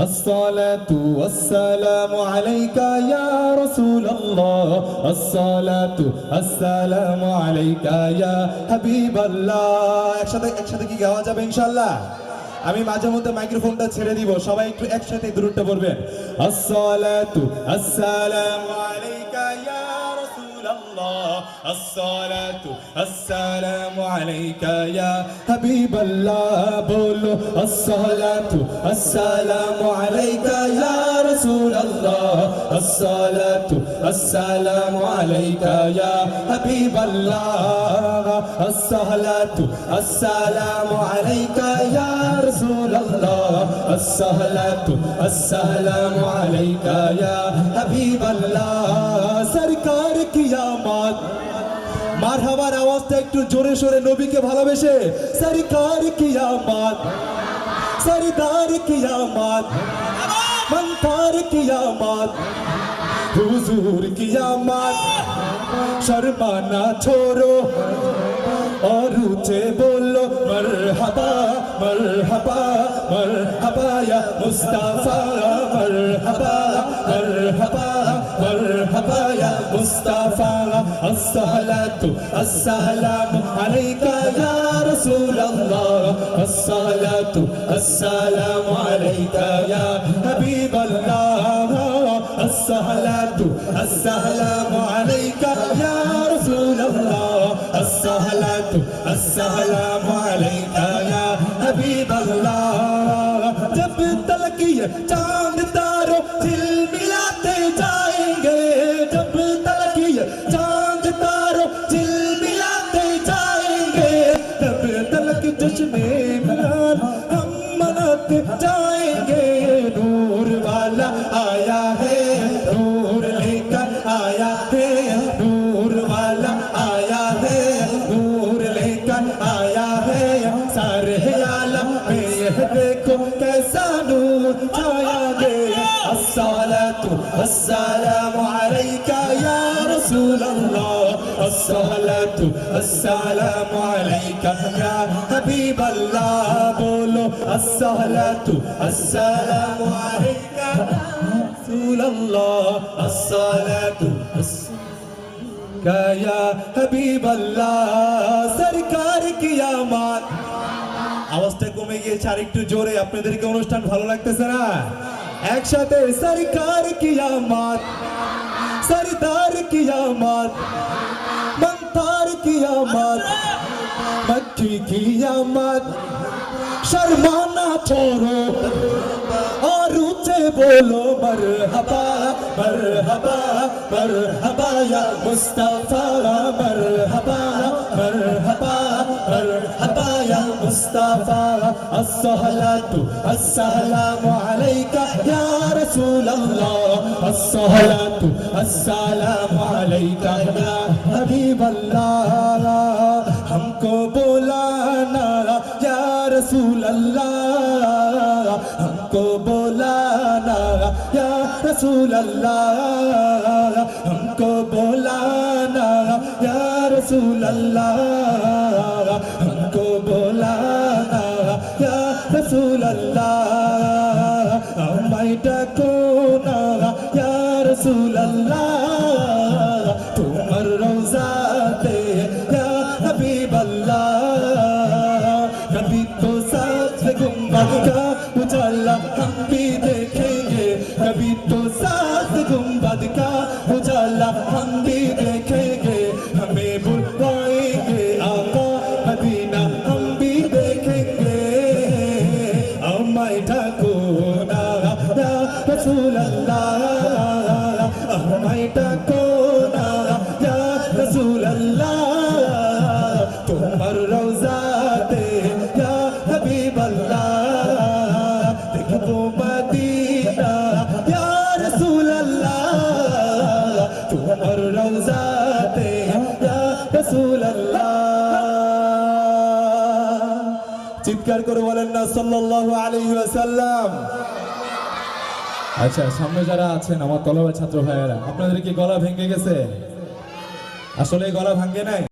আসসালাতু ওয়াসসালামু আলাইকা ইয়া রাসূলুল্লাহ, আসসালাতু আসসালামু আলাইকা ইয়া হাবিবাল্লাহ। একসাথে কি গাওয়া যাবে ইনশাআল্লাহ? আমি মাঝে মধ্যে মাইক্রোফোনটা ছেড়ে দিব, সবাই একটু একসাথে দ্রুতটা পড়বেন। আসসালাতু আসসালামু আলাইকা ইয়া রাসূলুল্লাহ, আসসালাতু আসসালামু আলাইকা ইয়া হাবিবাল্লাহ। বলো আসসালাতু আসসালামু আলাইকা ইয়া রাসূলুল্লাহ, আসসালাতু আসসালামু আলাইকা ইয়া হাবিবাল্লাহ, আসসালাতু আসসালামু আলাইকা ইয়া রাসূলুল্লাহ, আসসালাতু আসসালামু আলাইকা ইয়া হাবিবাল্লাহ। সরকার কিয়ামত মারহাবার আওয়াজটা একটু জোরে সোরে নবীকে ভালোবেসে। সরকার কিয়ামত, সরদার কিয়ামত, মন্তার কিয়ামত, হুজুর কিয়ামत। शर्मा ना छोड़ो और ऊंचे बोलो मरहबा मरहबा मरहबा या मुस्तफा, मरहबा मरहबा मरहबा या मुस्तफा। अस्सलातु अस्सलामु अलैका या रसूल अल्लाह, अस्सलातु अस्सलामु अलैका या हबीब अल्लाह, अस्सलातु अस्सलामु अलैका या रसूल अल्लाह, अस्सलातु अस्सलामु अलैका या हबीब अल्लाह। जब तलक ये चांद तारों झिलमिलाते जाएंगे, जब तलक ये चांद तारों झिलमिलाते जाएंगे, तब तलक जश्न-ए मिलाद हम मनाते जाएंगे। नूर वाला आया है, नूर लेकर आया है, नूर वाला आया है, नूर लेकर आया है। सारे आलम में यह देखो कैसा नूर छाया है। अस्सलातु अस्सलामु अलैका या रसूल अल्लाह, अस्सलातु अस्सलामु अलैका या हबीब अल्लाह। बोलो अस्सलातु अस्सलामु अलैका रसूल अल्लाह, अस्सलातु अस्सलामु या हबीब अल्लाह। सरकार कियामत। আওয়াজটা কমে গিয়েছে, আর একটু জোরে। আপনাদেরকে অনুষ্ঠান ভালো লাগতেছে না? একসাথে সরকার কিয়ামত, সরদার কিয়ামত, মন্তার কিয়ামত, मक्की कियामत। शर्मा ना छोड़ो और ऊंचे बोलो मरहबा मरहबा मरहबा या मुस्तफा, मरहबा मरहबा मरहबा या मुस्तफा। अस्सलातु अस्सलामु अलैका या रसूल अल्लाह, अस्सलातु अस्सलामु अलैका या हबीब अल्लाह। हमको बुलाना या रसूल अल्लाह, हमको बुलाना या रसूल अल्लाह, हमको बुलाना या रसूल अल्लाह, हमको बुलाना या रसूल अल्लाह। हमारे डाको ना या रसूल अल्लाह, तुम्हार रोज़ाते या हबीब अल्लाह। कभी तो साथ गुंबद का उजाला हम भी देखेंगे, कभी तो साथ गुंबद का उजाला हम भी देखेंगे। हमें बुलवाएंगे आका मदीना हम भी देखेंगे। हमारे ढाको ना या रसूल अल्लाह, हमारे ढाको ना या रसूल अल्लाह। तुम्हार रोज़ाते या हबीब अल्लाह, देखो मदीना या रसूल अल्लाह। तुम्हार रोज़ाते या रसूल अल्लाह। চিৎকার করে বলেন না সাল্লাল্লাহু আলাইহি ওয়াসাল্লাম। আচ্ছা, সামনে যারা আছেন আমার তলবের ছাত্র ভাইয়েরা, আপনাদের কি গলা ভেঙে গেছে? আসলে গলা ভাঙে নাই।